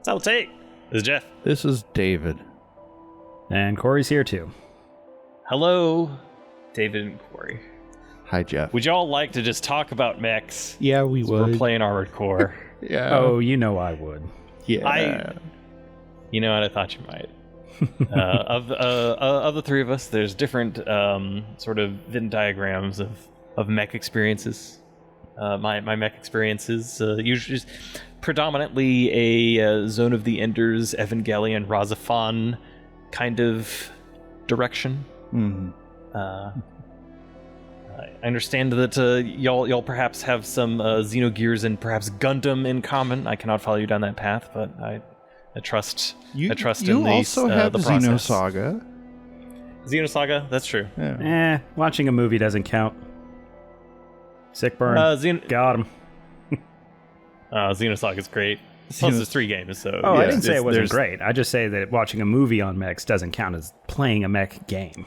I'll take. This is Jeff. This is David. And Corey's here too. Hello, David and Corey. Hi, Jeff. Would y'all like to just talk about mechs? Yeah, we would. We're playing Armored Core. Yeah. Oh, you know I would. Yeah. You know what? I thought you might. Of the three of us, there's different sort of Venn diagrams of mech experiences. My mech experiences usually is predominantly a Zone of the Enders, Evangelion, Razafon kind of direction. Mm-hmm. I understand that y'all perhaps have some Xenogears and perhaps Gundam in common. I cannot follow you down that path, but I trust. I trust in the also have the process. Xenosaga. Xenosaga, that's true. Yeah. Watching a movie doesn't count. Sick burn. Got him. Xenosaga's great. Plus, there's 3 games, so... Oh, yeah, I didn't say it wasn't great. I just say that watching a movie on mechs doesn't count as playing a mech game.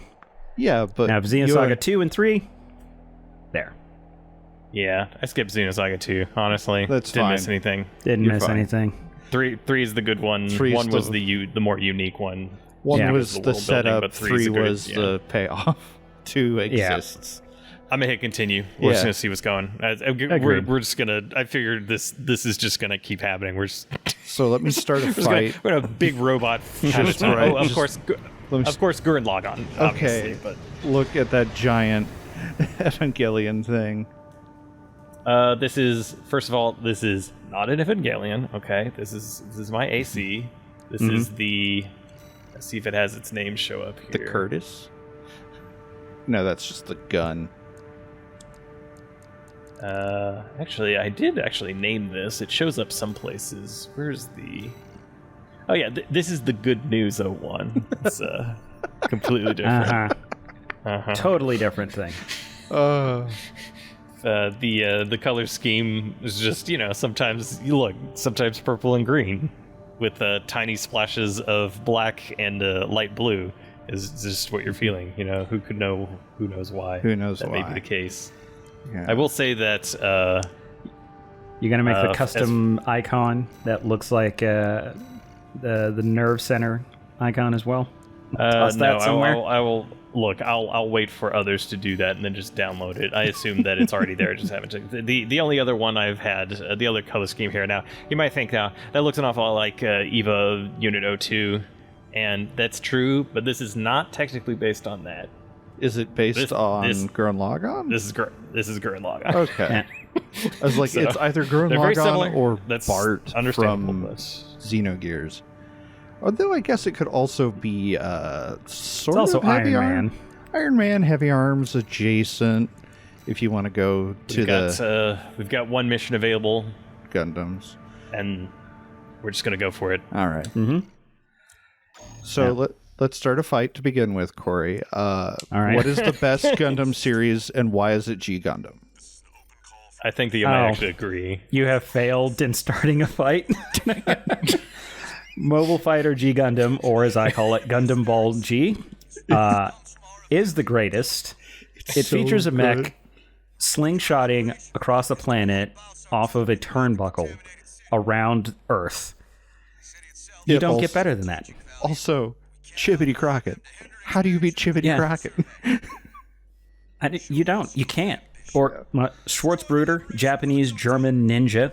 Yeah, but... Now, Xenosaga 2 and 3, there. Yeah, I skipped Xenosaga 2, honestly. Didn't miss anything. Didn't miss anything. 3 is the good one. 1 was the more unique one. 1 was the setup, 3 was the payoff. 2 exists. I'm gonna hit continue. We're just gonna see what's going. We're just gonna. I figured this is just gonna keep happening. We're just. So let me start a fight. We're gonna big robot. Right. Of course, Gurren Lagann. Okay, but look at that giant Evangelion thing. This is this is not an Evangelion. Okay, this is my AC. This is the. Let's see if it has its name show up here. The Curtis. No, that's just the gun. Actually, I did name this. It shows up some places. Where's the... Oh, yeah, this is the Good News 01. It's completely different. Totally different thing. The color scheme is just, sometimes purple and green with tiny splashes of black and light blue is just what you're feeling. Who could know? Who knows why? Who knows that why? may be the case. Yeah. I will say that you're gonna make the custom icon that looks like the nerve center icon as well. Toss that somewhere. I will look. I'll wait for others to do that and then just download it. I assume that it's already there. Just haven't checked. The only other one I've had, the other color scheme here. Now you might think now that looks an awful lot like EVA Unit 02, and that's true, but this is not technically based on that. Is it based on Gurren Lagann? This is Gurren Lagann. Okay. I was like, it's either Gurren Lagann or Bart from Xenogears. Although I guess it could also be sort of heavy Iron Man. Iron Man, heavy arms adjacent. If you want to go to we've got one mission available. Gundams. And we're just gonna go for it. All right. Mm-hmm. So let's start a fight to begin with, Corey. All right. What is the best Gundam series, and why is it G Gundam? I think that you might actually agree. You have failed in starting a fight. Mobile Fighter G Gundam, or as I call it, Gundam Ball G, is the greatest. It features a mech slingshotting across the planet off of a turnbuckle around Earth. You don't get better than that. Also, Chibbity Crockett. How do you beat Chibbity Crockett? You don't. You can't. Or Schwarzbruder, Japanese, German, ninja.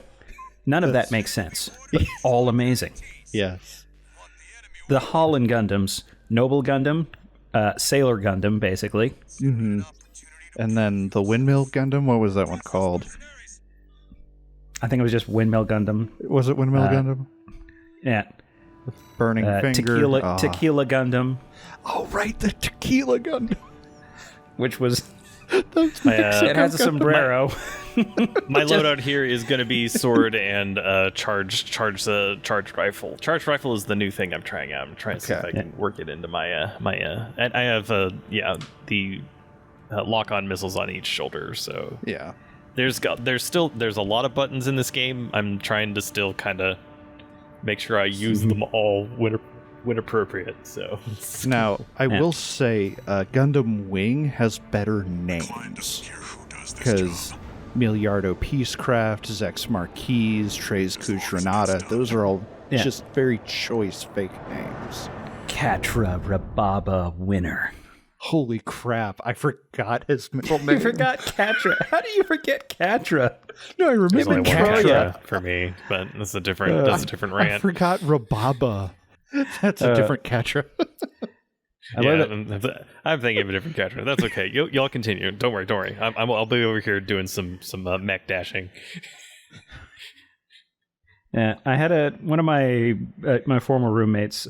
None of that makes sense. But all amazing. Yes. The Holland Gundams, Noble Gundam, Sailor Gundam, basically. Mm-hmm. And then the Windmill Gundam, what was that one called? I think it was just Windmill Gundam. Was it Windmill Gundam? Yeah. Burning Finger. Tequila Gundam. Oh, right, the Tequila Gundam. Which was... it has a sombrero. My loadout here is going to be sword and charged rifle. Charged rifle is the new thing I'm trying out. I'm trying to see if I can work it into my and I have the lock-on missiles on each shoulder. So yeah, there's a lot of buttons in this game. I'm trying to still kind of make sure I use them all when appropriate. So now I will say Gundam Wing has better names because Miliardo Peacecraft, Zex Marquise, Trey's Kush Renata, those are all It's just very choice fake names. Catra Rababa Winner. Holy crap, I forgot his middle name. You forgot Catra. How do you forget Catra? No, I remember Catra for me, but that's a different rant. I forgot Rababa. That's a different Catra. I'm thinking of a different Catra. That's okay. Y'all continue. Don't worry. I'll be over here doing some mech dashing. Yeah, I had one of my former roommates.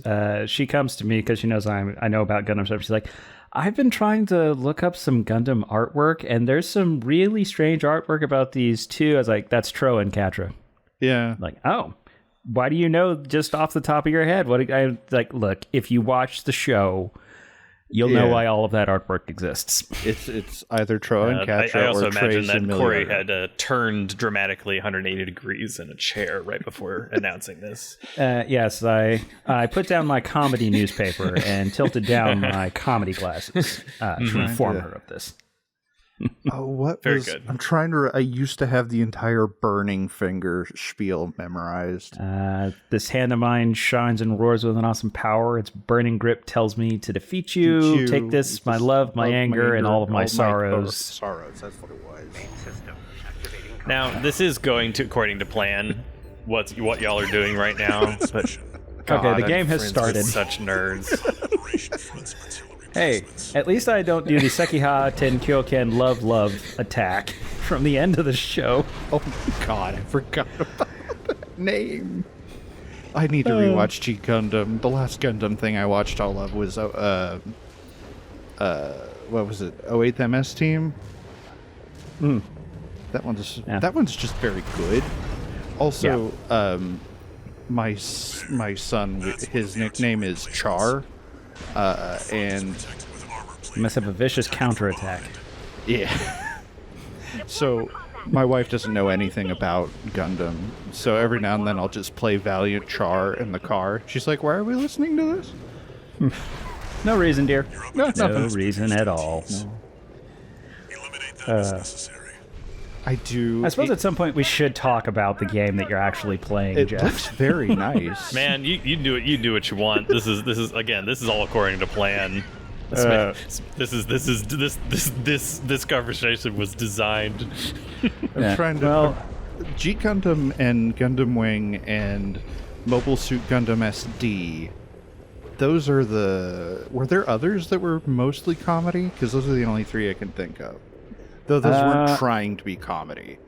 She comes to me because she knows I know about Gundam stuff. She's like, I've been trying to look up some Gundam artwork, and there's some really strange artwork about these too. I was like, that's Tro and Catra. Yeah. Like, oh, why do you know just off the top of your head? Look, if you watch the show, you'll know why all of that artwork exists. It's either Tro and Catra. I also or imagine Trace that Corey had turned dramatically 180 degrees in a chair right before announcing this. Yes, I put down my comedy newspaper and tilted down my comedy glasses to inform her of this. Very good. I'm trying to. I used to have the entire Burning Finger spiel memorized. This hand of mine shines and roars with an awesome power. Its burning grip tells me to defeat you. Take this, my love, my anger, and all of my sorrows. Sorrows. That's what it was. Now, this is going to, according to plan, what y'all are doing right now. But okay, the game has started. Such nerds. Hey, at least I don't do the Sekiha Tenkyoken Love attack from the end of the show. Oh God, I forgot about that name. I need to rewatch G Gundam. The last Gundam thing I watched all of was what was it? 08th MS Team. That one's just very good. Also, my son, his nickname is Char. And you must have a vicious counterattack. Yeah. So my wife doesn't know anything about Gundam, so every now and then I'll just play Valiant Char in the car. She's like, "Why are we listening to this?" No reason, dear. No reason at all. No. I do. I suppose at some point we should talk about the game that you're actually playing, it Jeff. Looks very nice. Man, you do it. You do what you want. This is all according to plan. This conversation was designed. I'm trying to. G Gundam and Gundam Wing and Mobile Suit Gundam SD. Those are Were there others that were mostly comedy? Because those are the only three I can think of. Though those weren't trying to be comedy,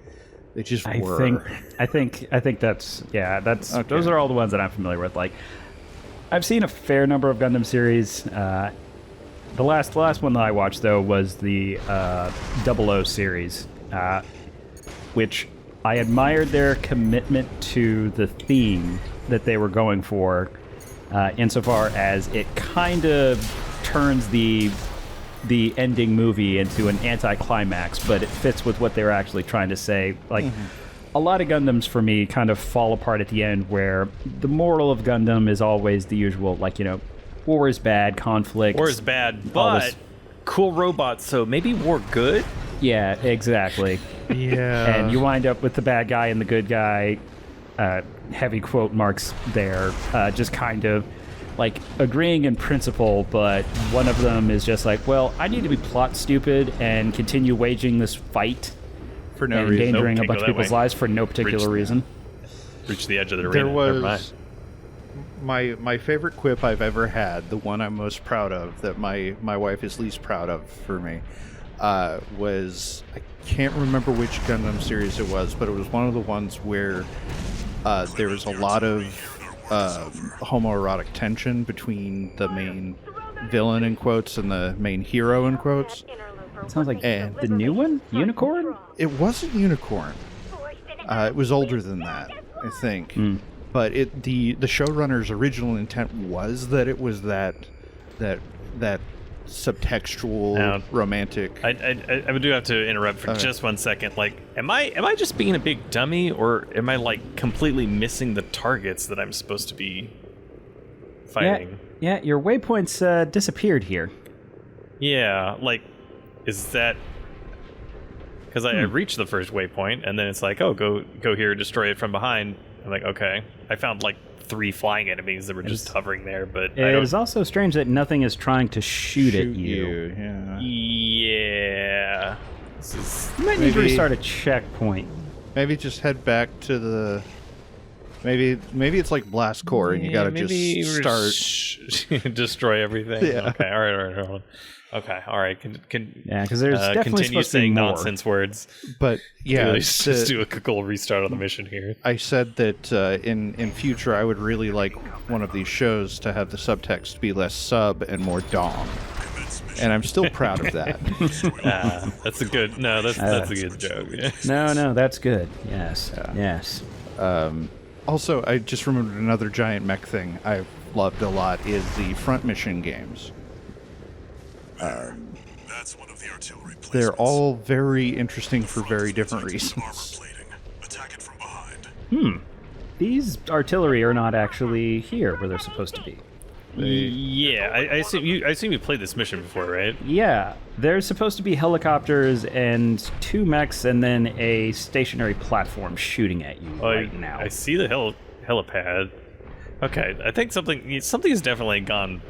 they just were. I think that's okay. Those are all the ones that I'm familiar with. Like, I've seen a fair number of Gundam series. The last one that I watched though was the 00 series, which I admired their commitment to the theme that they were going for, insofar as it kind of turns the ending movie into an anticlimax, but it fits with what they were actually trying to say. Like, a lot of Gundams for me kind of fall apart at the end, where the moral of Gundam is always the usual, like, war is bad, conflict. War is bad, but cool robots, so maybe war good? Yeah, exactly. Yeah. And you wind up with the bad guy and the good guy, heavy quote marks there, just kind of like agreeing in principle, but one of them is just like, well, I need to be plot stupid and continue waging this fight for no and reason, endangering a bunch of people's lives for no particular reason. Reach the edge of the arena. There was my favorite quip I've ever had, the one I'm most proud of, that my wife is least proud of for me, was, I can't remember which Gundam series it was, but it was one of the ones where there was a lot of homoerotic tension between the main villain in quotes and the main hero in quotes. It sounds like the new one, Unicorn. It wasn't Unicorn. It was older than that, I think. But the showrunner's original intent was that it was that subtextual romantic. I do have to interrupt for just 1 second. Like, am I just being a big dummy, or am I like completely missing the targets that I'm supposed to be fighting? Yeah, your waypoints disappeared here. Yeah, like, is that because I reached the first waypoint and then it's like, oh, go here, destroy it from behind. I'm like, okay. I found like 3 flying enemies that were just hovering there, but it is also strange that nothing is trying to shoot at you. Yeah. You might need to restart a checkpoint. Maybe just head back to the. Maybe it's like Blast Core, and you gotta just start destroy everything. Yeah. Okay. All right. Okay. All right. Yeah, because there's definitely continue supposed to be saying more nonsense words. But yeah, just do a cool restart on the mission here. I said that in future I would really like one of these shows to have the subtext be less sub and more dom, and I'm still proud of that. That's a good. No, that's a good joke. Yeah. No, that's good. Yes. Yes. Also, I just remembered another giant mech thing I've loved a lot is the front mission games. That's one of the artillery placements. They're all very interesting for very different reasons. Attack it from behind. These artillery are not actually here where they're supposed to be. Yeah, I assume you played this mission before, right? Yeah, there's supposed to be helicopters and 2 mechs and then a stationary platform shooting at you right now. I see the helipad. Okay, I think something has definitely gone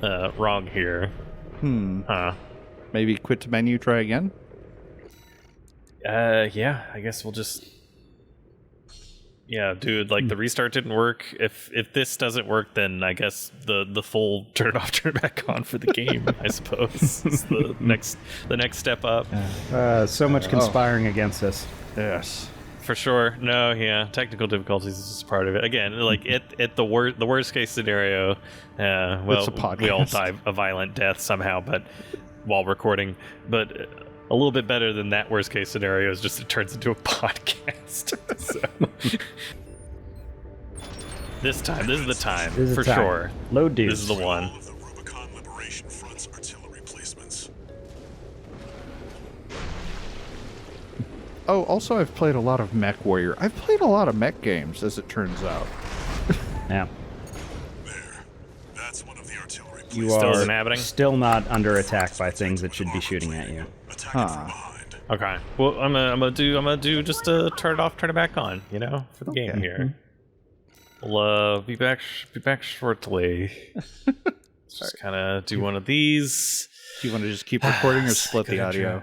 wrong here. Maybe quit the menu, try again? Yeah, I guess we'll just... Yeah, dude, like the restart didn't work. If this doesn't work, then I guess the full turn it off, turn it back on for the game, I suppose. Is the next step up. So much conspiring against us. Yes. For sure. No, yeah. Technical difficulties is just part of it. Again, like at the worst case scenario, we all die a violent death somehow, but while recording. But a little bit better than that worst case scenario is just it turns into a podcast. So. This is the time for sure. Load dudes. This is the one. Oh, also I've played a lot of Mech Warrior. I've played a lot of mech games, as it turns out. Yeah. That's one of the artillery You Still are isn't happening? still not under attack by things that should be shooting at you. Okay. Well, I'm gonna do just turn it off, turn it back on. You know, for the game here. We'll be back shortly. Just kind of do one of these. Do you want to just keep recording or split the audio?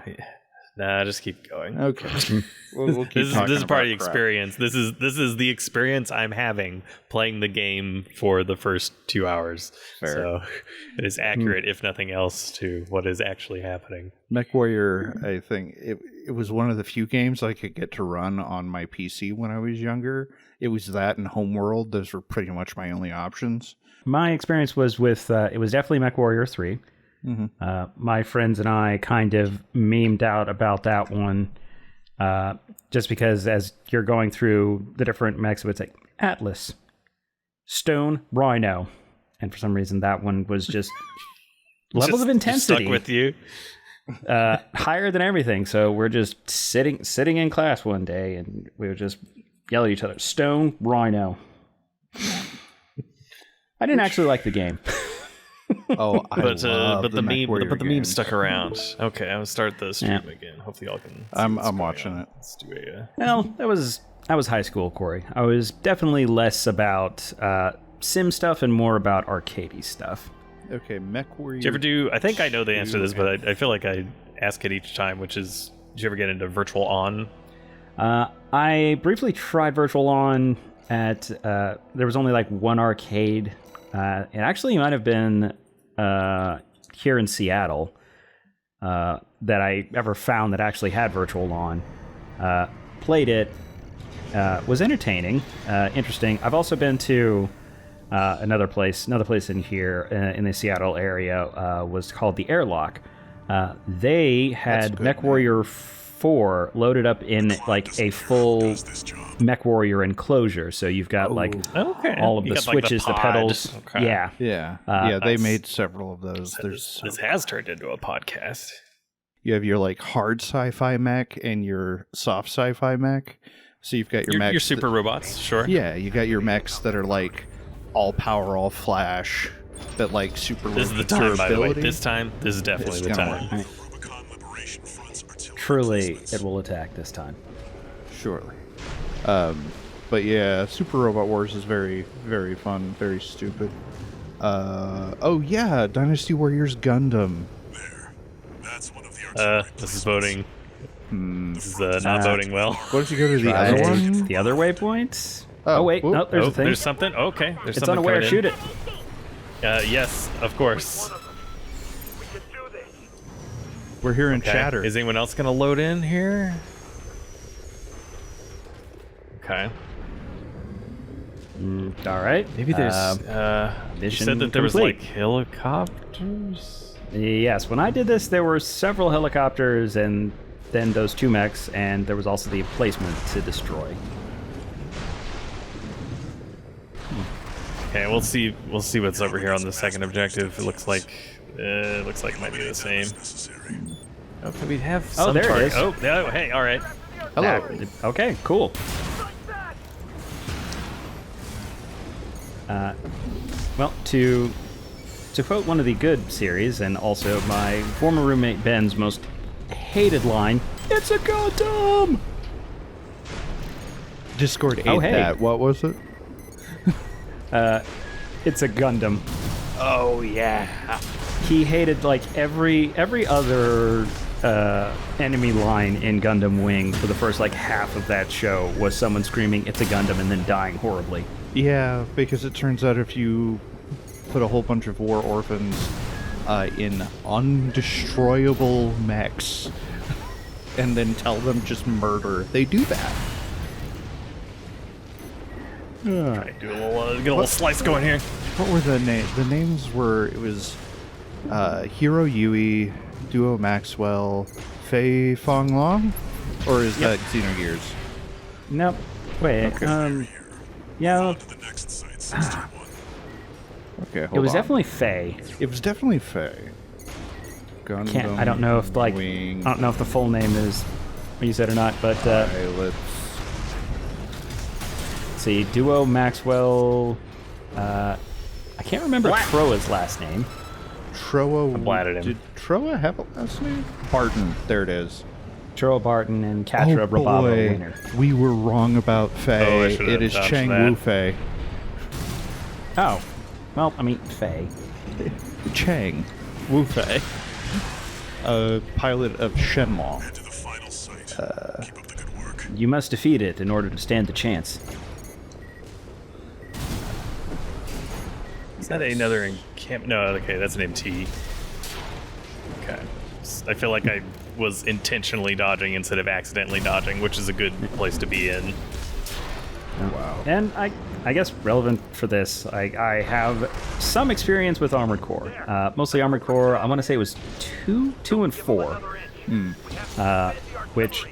Nah, just keep going. Okay. We'll keep this is part of the experience. This is the experience I'm having playing the game for the first 2 hours. Fair. So it is accurate, if nothing else, to what is actually happening. Mech Warrior, I think it was one of the few games I could get to run on my PC when I was younger. It was that and Homeworld. Those were pretty much my only options. My experience was with it was definitely Mech Warrior 3. My friends and I kind of memed out about that one just because as you're going through the different mechs, it would say Atlas, Stone, Rhino. And for some reason, that one was just levels of intensity. Stuck with you. Higher than everything. So we're just sitting in class one day and we would just yell at each other, Stone, Rhino. I didn't actually like the game. Oh, but the meme stuck around. Okay, I'm gonna start the stream again. Hopefully, y'all can. I'm watching it. Let's do a. Well, that was high school, Corey. I was definitely less about sim stuff and more about arcadey stuff. Okay, Mech Warrior. Did you ever do? I think I know the answer to this, but I feel like I ask it each time. Which is, did you ever get into Virtual On? I briefly tried Virtual On at. There was only like one arcade. It actually might have been here in Seattle that I ever found that actually had Virtual On. Played it, was entertaining, interesting. I've also been to another place in here in the Seattle area was called the Airlock. They had Mech Warrior 4 loaded up in like a full Mech Warrior enclosure, so you've got like all of the switches, the pedals. Okay. Yeah, they made several of those. This has turned into a podcast. You have your like hard sci-fi mech and your soft sci-fi mech. So you've got your mechs. Your super robots, sure. Yeah, you got your mechs that are like all power, all flash, but like super. This is the time, by the way. This is definitely the time. Truly, it will attack this time. Surely. But But yeah, Super Robot Wars is very, very fun, very stupid. Oh yeah, Dynasty Warriors Gundam. There. That's one of the This is voting. This is not voting well. What if you go to the other one? The other waypoints? Oh wait, no, there's a thing. There's something? Okay. There's It's something unaware, coming in. shoot it. Yes, of course. We're hearing Okay. chatter. Is anyone else going to load in here? Okay. All right. Maybe there's. You mission said that there was complete. like helicopters. Yes, when I did this, there were several helicopters and then those 2 mechs, and there was also the emplacement to destroy. Okay, we'll see. We'll see what's over here on the second objective. It looks like it might be the same. necessary. Okay, we have some there it target. is. Oh, yeah, hey, all right. Hello. Okay, cool. Well, to quote one of the good series, and also my former roommate Ben's most hated line, "It's a Gundam!" Discord ate Oh, hey. that. What was it? It's a Gundam. Oh yeah. He hated like every other enemy line in Gundam Wing for the first like half of that show was someone screaming "It's a Gundam" and then dying horribly. Yeah, because it turns out if you put a whole bunch of war orphans in undestroyable mechs and then tell them just murder, they do that. Right, get a little slice going here. What were the names? The names were, it was Hiro Yui, Duo Maxwell, Fei Fong Long? Or is that Xenogears? Nope. Wait. Yeah. To the next site, 61. Okay, hold It was on. definitely Faye. It was definitely Fei. Gundam I don't know if like Wing I don't know if the full name is what you said or not, but pilots. let's see, Duo Maxwell. I can't remember Troa's last name. Troa. blatted him. Did Troa have a last name? Barton. There it is. Troa Barton and Katra Rababa Winner. We were wrong about Oh, I Fei. should've It is dodged Chang that. Wu Fei. Oh, well, I mean Faye. Chang Wu Fei. A pilot of Shenmue. Head to the final site. Keep up the good work. You must defeat it in order to stand the chance. Is that another encamp? No, okay, that's an MT. Okay. I feel like I was intentionally dodging instead of accidentally dodging, which is a good place to be in. Wow. And I guess relevant for this, I have some experience with Armored Core. Mostly Armored Core, I want to say it was 2 and 4. Which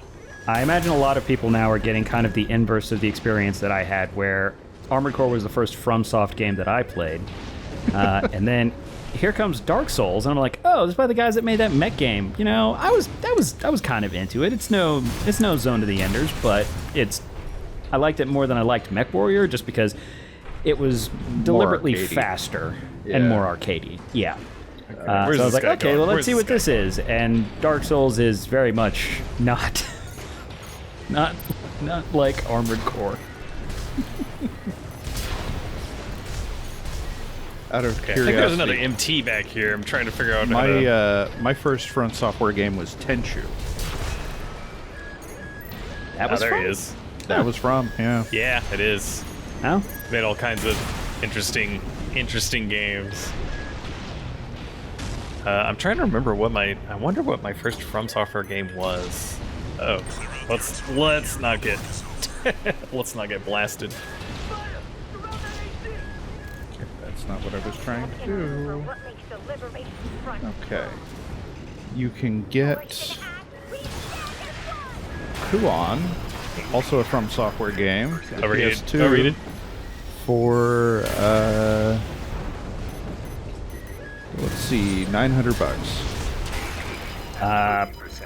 I imagine a lot of people now are getting kind of the inverse of the experience that I had, where Armored Core was the first FromSoft game that I played. And then here comes Dark Souls, and I'm like, oh, this is by the guys that made that mech game. You know, I was kind of into it. It's no Zone to the Enders, but I liked it more than I liked Mech Warrior, just because it was deliberately arcadey. faster Yeah. and more arcadey. Yeah. So I Where's was this like, guy okay, going? well, let's Where's see what this this is. And Dark Souls is very much not like Armored Core. Out of Okay, I curiosity, think there's another MT back here. I'm trying to figure out how to... my first Front Software game was Tenchu. That was there fun. he is. That was from, yeah. Yeah, it is. Oh, Made all kinds of interesting games. I'm trying to remember I wonder what my first From Software game was. Oh, let's not get let's not get blasted. That's not what I was trying to do. Okay. You can get Kuon, also a From Software game. the Overheated. PS2, Overheated. For let's see, $900.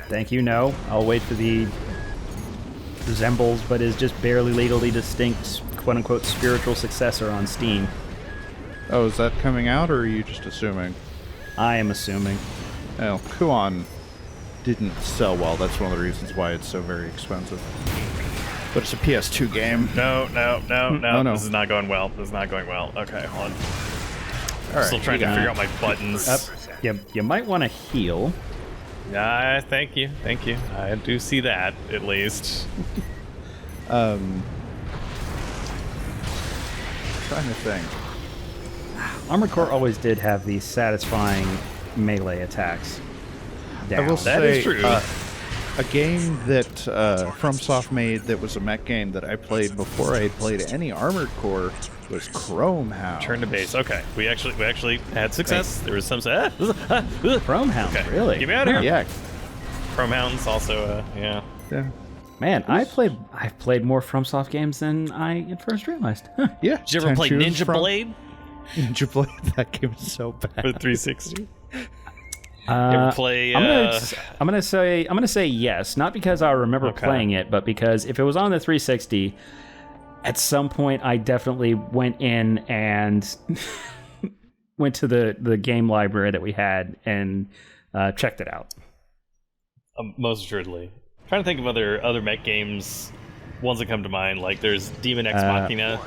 thank you. No, I'll wait for the resembles, but is just barely legally distinct, quote unquote, spiritual successor on Steam. Oh, is that coming out, or are you just assuming? I am assuming. Well, Kuon didn't sell well. That's one of the reasons why it's so very expensive. But it's a PS2 game. No. This is not going well. Okay, hold on. All right, still trying to figure out my buttons. You might want to heal. Thank you. I do see that, at least. Trying to think. Armored Core always did have these satisfying melee attacks. I will That say, is true. A game that FromSoft made that was a mech game that I played before I had played any Armored Core was Chrome Hound. Turn to base. Okay, we actually had success. There was some. Chrome Hound, Okay. really? Get me out of here. Yeah. Chrome Hound's also, yeah. Man, I've played more FromSoft games than I at first realized. Huh. Yeah. Did you ever play Ninja Blade Ninja Blade? That game is so bad. for 360? You ever play? I'm gonna say yes, not because I remember playing it, but because if it was on the 360, at some point I definitely went in and went to the game library that we had and checked it out. Most assuredly. I'm trying to think of other mech games. Ones that come to mind, like there's Demon Ex Machina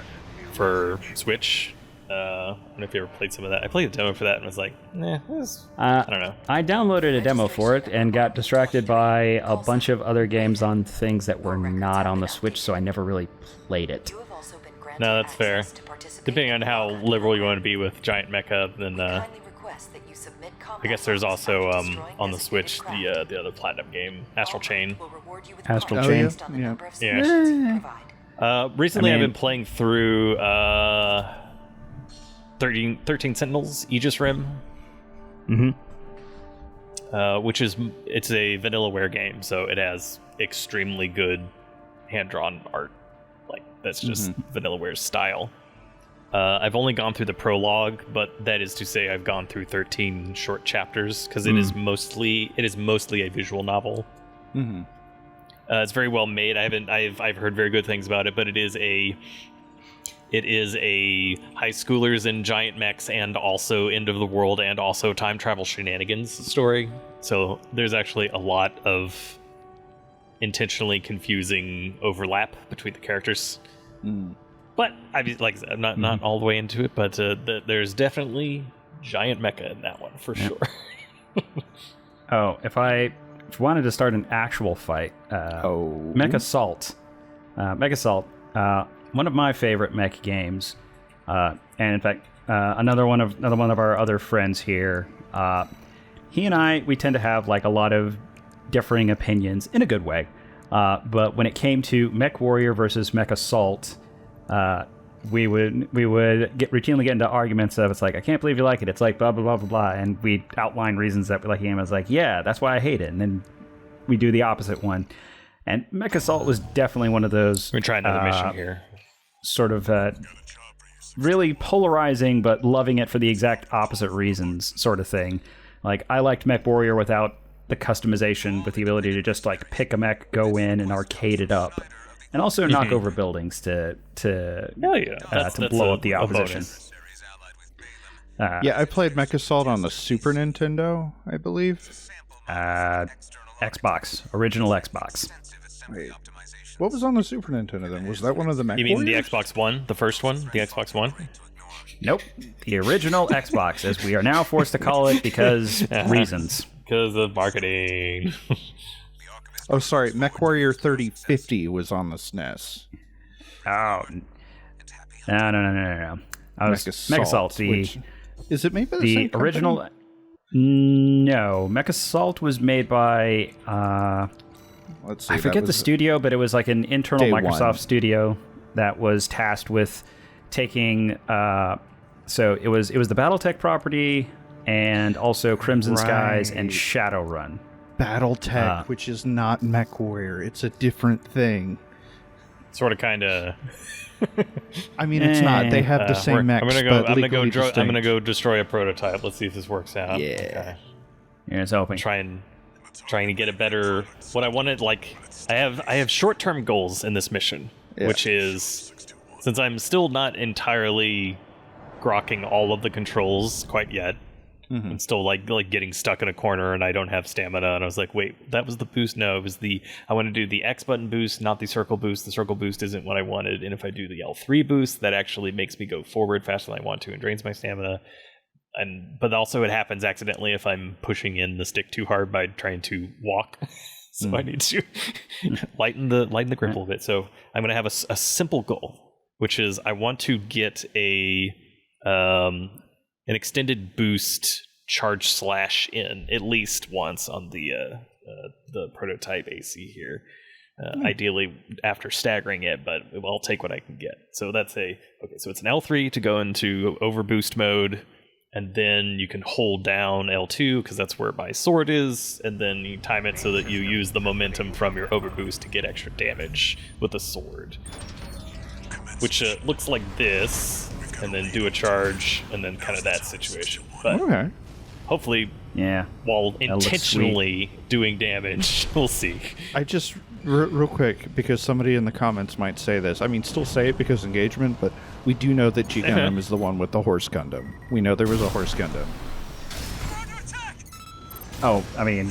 for Switch. I don't know if you ever played some of that. I played a demo for that and was like, I don't know. I downloaded a demo for it and got distracted by a bunch of other games on things that were not on the Switch, so I never really played it. No, that's fair. Depending on how liberal you want to be with Giant Mecha, then I guess there's also on the Switch the other Platinum game, Astral Chain. Astral Chain. Yeah. Recently, I've been playing through 13 Sentinels, Aegis Rim. Which it's a vanillaware game, so it has extremely good hand-drawn art. Like, that's just Vanillaware's style. I've only gone through the prologue, but that is to say I've gone through 13 short chapters, because it is mostly a visual novel. It's very well made. I've heard very good things about it, but it is a high schoolers in giant mechs and also end of the world and also time travel shenanigans story. So there's actually a lot of intentionally confusing overlap between the characters. But like I said, I'm not all the way into it, but there's definitely giant mecha in that one for sure. If you wanted to start an actual fight, Mech Assault. Mech Assault, one of my favorite mech games, and in fact, another one of our other friends here. He and we tend to have like a lot of differing opinions in a good way. But when it came to Mech Warrior versus Mech Assault, we would routinely get into arguments of it's like, I can't believe you like it. It's like blah blah blah blah blah, and we outline reasons that we like the game. I was like, yeah, that's why I hate it, and then we do the opposite one. And Mech Assault was definitely one of those. We're trying another mission here. Sort of really polarizing, but loving it for the exact opposite reasons, sort of thing. Like, I liked Mech Warrior without the customization, with the ability to just like pick a mech, go in, and arcade it up, and also knock over buildings to blow up the opposition. I played Mech Assault on the Super Nintendo, I believe. Xbox, original Xbox. Wait, what was on the Super Nintendo then? Was that one of the Mech You mean Warriors? the Xbox One, the first one, the Xbox One? Nope, the original Xbox, as we are now forced to call it because reasons. Because of marketing. Oh, sorry, Mech Warrior 3050 was on the SNES. Oh, no. Mech Assault. Is it made by the same original? company? No, Mech Assault was made by. Let's see. I forget the studio, but it was like an internal Microsoft studio that was tasked with taking. So it was the BattleTech property and also Crimson Skies and Shadowrun. BattleTech, which is not Mech Warrior. It's a different thing. Sort of, kind of. I mean, it's not. They have the same mechs. I'm gonna go destroy a prototype. Let's see if this works out. Yeah. Okay. Here's hoping. Trying to get a better. What I wanted, like, I have short-term goals in this mission, which is, since I'm still not entirely grokking all of the controls quite yet, and still like getting stuck in a corner, and I don't have stamina. And I was like, wait, that was the boost? No, it was I want to do the X button boost, not the circle boost. The circle boost isn't what I wanted. And if I do the L3 boost, that actually makes me go forward faster than I want to and drains my stamina. But also it happens accidentally if I'm pushing in the stick too hard by trying to walk. So I need to lighten the grip a little bit. So I'm going to have a simple goal, which is I want to get an extended boost charge slash in at least once on the prototype AC here. Ideally after staggering it, but I'll take what I can get. So that's so it's an L3 to go into overboost mode, and then you can hold down L2 because that's where my sword is, and then you time it so that you use the momentum from your overboost to get extra damage with the sword. Which looks like this, and then do a charge, and then kind of that situation. But hopefully, while intentionally doing damage, we'll see. I just, real quick, because somebody in the comments might say this. I mean, still say it because engagement, but we do know that G Gundam is the one with the horse Gundam. We know there was a horse Gundam. Oh, I mean,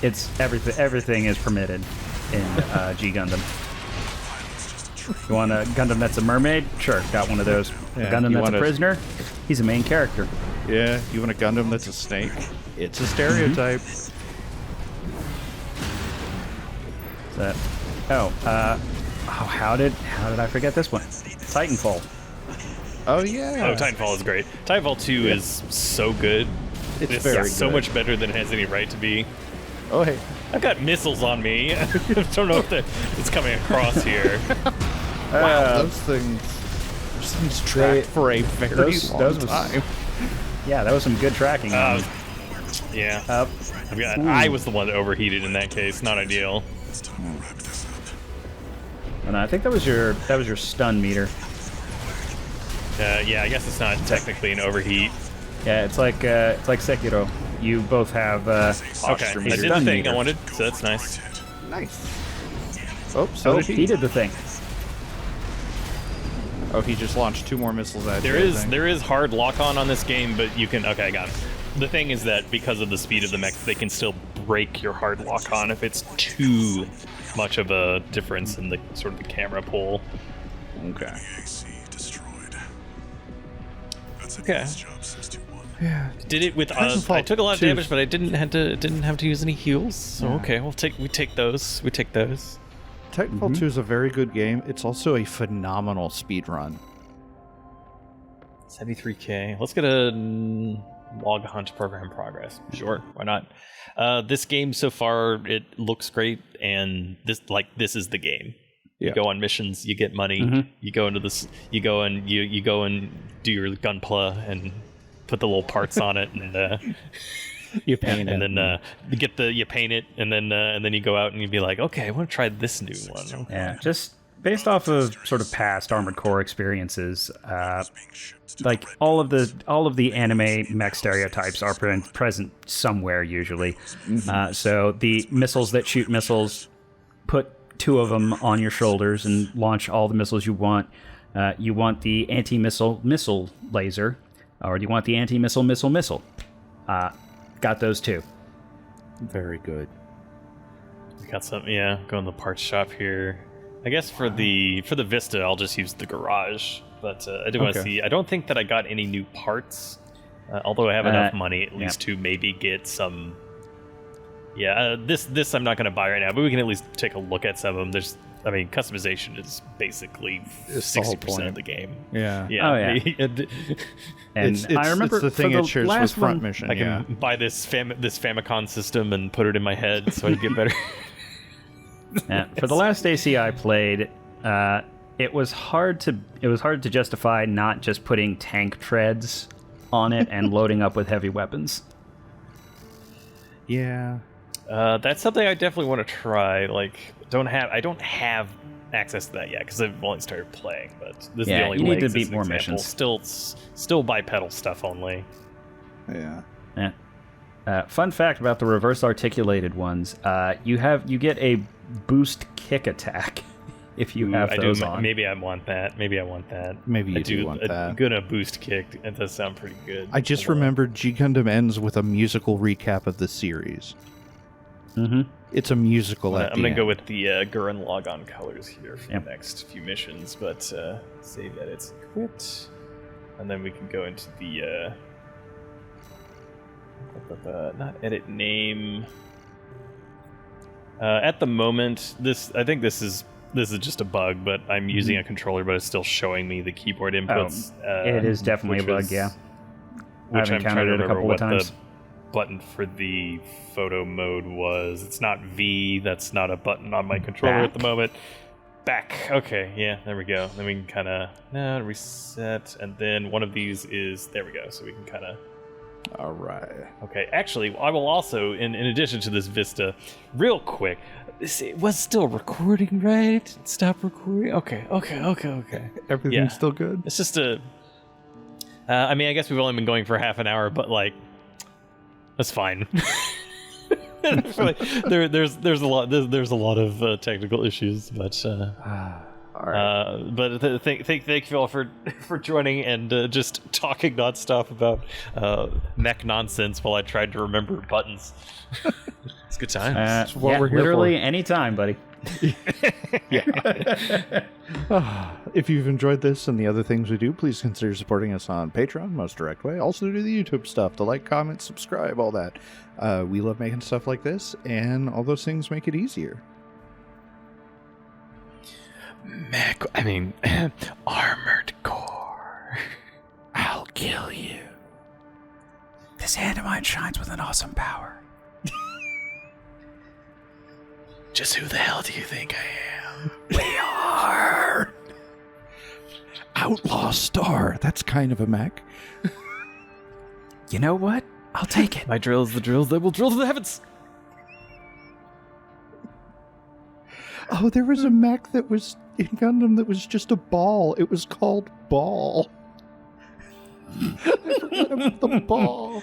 it's everything is permitted in G Gundam. You want a Gundam that's a mermaid? Sure, got one of those. A Gundam that's a prisoner? He's a main character. Yeah, you want a Gundam that's a snake? It's a stereotype. How did I forget this one? Titanfall. Oh yeah. Oh, Titanfall is great. Titanfall 2 is so good. It's very good. So much better than it has any right to be. Oh hey, I've got missiles on me. I don't know if it's coming across here. Wow, those things track for a very long time. Yeah, that was some good tracking. Yeah. I was the one that overheated in that case. Not ideal. And I think that was your stun meter. Yeah, I guess it's not technically an overheat. Yeah, it's like Sekiro. You both have okay. I did the thing I wanted, so that's nice. Nice. Oh, so he did the thing. Oh, he just launched 2 more missiles at you. There is hard lock-on on this game, but you can... Okay, I got it. The thing is that because of the speed of the mechs, they can still break your hard lock-on if it's too much of a difference in the sort of the camera pull. Okay. Okay. Yeah. Did it with I took a lot of damage, but I didn't have to use any heals. So okay, we take those. Titanfall 2 is a very good game. It's also a phenomenal speed run. 73K. Let's get a log hunt program progress. Sure, why not? This game so far, it looks great, and this is the game. You go on missions, you get money. You go into this. You go and you go and do your gunpla and put the little parts on it, and you paint it, and then you paint it, and then you go out and you be like, okay, I want to try this new one. Okay. Yeah, just based off of sort of past Armored Core experiences, like all of the anime mech stereotypes are present somewhere usually. So the missiles that shoot missiles, put 2 of them on your shoulders and launch all the missiles you want. You want the anti-missile laser, or do you want the anti-missile missile? Got those 2. Very good. Got some, go in the parts shop here. I guess for the Vista, I'll just use the garage. But I do want to see. I don't think that I got any new parts, although I have enough money at least to maybe get some. Yeah, this I'm not going to buy right now, but we can at least take a look at some of them. Customization is basically 60% of the game. Yeah. Oh yeah. And I remember it's the thing it shares with Front Mission. I can buy this Famicom system and put it in my head so I get better. For the last AC I played, it was hard to justify not just putting tank treads on it and loading up with heavy weapons. Yeah. That's something I definitely want to try. I don't have access to that yet because I've only started playing. But this is the only way. You need to beat more missions. Still bipedal stuff only. Yeah. Fun fact about the reverse articulated ones: you get a boost kick attack if you have those on. Maybe I want that. Maybe want that. that. Gonna boost kick. It does sound pretty good. I just remembered G Gundam ends with a musical recap of the series. Mm-hmm. It's a musical. I'm gonna go with the Gurren Logon colors here for the next few missions, but say that it's equipped, and then we can go into the not edit name. At the moment, I think this is just a bug, but I'm using a controller, but it's still showing me the keyboard inputs. It is definitely a bug, yeah. Which I've encountered it a couple of times. The button for the photo mode was. It's not V. That's not a button on my controller at the moment. Back. Okay, yeah, there we go. Then we can kind of reset, and then one of these is there we go. So we can kind of. All right. Okay. Actually, I will also, in addition to this Vista, real quick. It was still recording, right? Stop recording. Okay. Everything's still good. It's just I mean, I guess we've only been going for half an hour, but like, that's fine. There's a lot of technical issues, but all right. But thank you all for joining and just talking nonstop about mech nonsense while I tried to remember buttons. It's a good time. That's what we're here literally for. anytime, buddy. If you've enjoyed this and the other things we do, please consider supporting us on Patreon, most direct way. Also do the YouTube stuff, to like, comment, subscribe, all that. We love making stuff like this, and all those things make it easier. Armored core. I'll kill you. This hand of mine shines with an awesome power. Just who the hell do you think I am? We are Outlaw Star. That's kind of a mech. You know what? I'll take it. My drill's the drills that will drill to the heavens. Oh, there was a mech that was in Gundam that was just a ball. It was called Ball. I forgot about the ball.